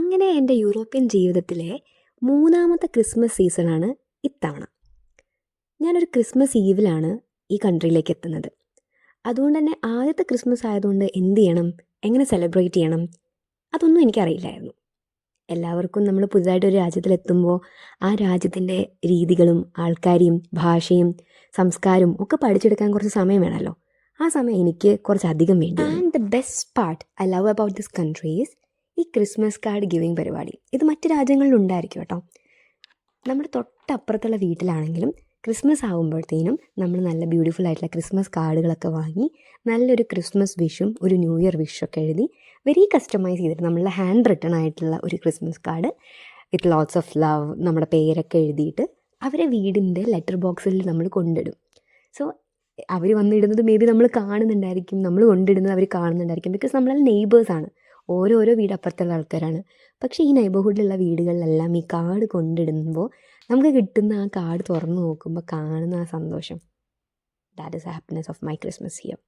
അങ്ങനെ എൻ്റെ യൂറോപ്യൻ ജീവിതത്തിലെ മൂന്നാമത്തെ ക്രിസ്മസ് സീസണാണ് ഇത്തവണ. ഞാനൊരു ക്രിസ്മസ് ഈവിലാണ് ഈ കൺട്രിയിലേക്ക് എത്തുന്നത്. അതുകൊണ്ട് തന്നെ ആദ്യത്തെ ക്രിസ്മസ് ആയതുകൊണ്ട് എന്ത് ചെയ്യണം, എങ്ങനെ സെലിബ്രേറ്റ് ചെയ്യണം, അതൊന്നും എനിക്കറിയില്ലായിരുന്നു. എല്ലാവർക്കും നമ്മൾ പുതുതായിട്ടൊരു രാജ്യത്തിലെത്തുമ്പോൾ ആ രാജ്യത്തിൻ്റെ രീതികളും ആൾക്കാരെയും ഭാഷയും സംസ്കാരവും ഒക്കെ പഠിച്ചെടുക്കാൻ കുറച്ച് സമയം വേണമല്ലോ. ആ സമയം എനിക്ക് കുറച്ചധികം വേണ്ടി. And the best part I love about this country is ഈ ക്രിസ്മസ് കാർഡ് ഗിവിങ് പരിപാടി. ഇത് മറ്റ് രാജ്യങ്ങളിലുണ്ടായിരിക്കും കേട്ടോ. നമ്മുടെ തൊട്ടപ്പുറത്തുള്ള വീട്ടിലാണെങ്കിലും ക്രിസ്മസ് ആകുമ്പോഴത്തേനും നമ്മൾ നല്ല ബ്യൂട്ടിഫുൾ ആയിട്ടുള്ള ക്രിസ്മസ് കാർഡുകളൊക്കെ വാങ്ങി നല്ലൊരു ക്രിസ്മസ് വിഷും ഒരു ന്യൂ ഇയർ വിഷൊക്കെ എഴുതി വെരി കസ്റ്റമൈസ് ചെയ്തിട്ട് നമ്മളുടെ ഹാൻഡ് റിട്ടൺ ആയിട്ടുള്ള ഒരു Christmas card with lots of love നമ്മുടെ പേരൊക്കെ എഴുതിയിട്ട് അവരെ വീടിൻ്റെ ലെറ്റർ ബോക്സിൽ നമ്മൾ കൊണ്ടിടും. സോ അവർ വന്നിടുന്നത് മേ ബി നമ്മൾ കാണുന്നുണ്ടായിരിക്കും, നമ്മൾ കൊണ്ടിടുന്നത് അവർ കാണുന്നുണ്ടായിരിക്കും. ബിക്കോസ് നമ്മളെല്ലാം നെയ്ബേഴ്സാണ്, ഓരോരോ വീട് അപ്പുറത്തുള്ള ആൾക്കാരാണ്. പക്ഷേ ഈ നെയ്ബർഹുഡിലുള്ള വീടുകളിലെല്ലാം ഈ കാർഡ് കൊണ്ടിടുമ്പോൾ നമുക്ക് കിട്ടുന്ന ആ കാർഡ് തുറന്ന് നോക്കുമ്പോൾ കാണുന്ന ആ സന്തോഷം, that is happiness of my Christmas here.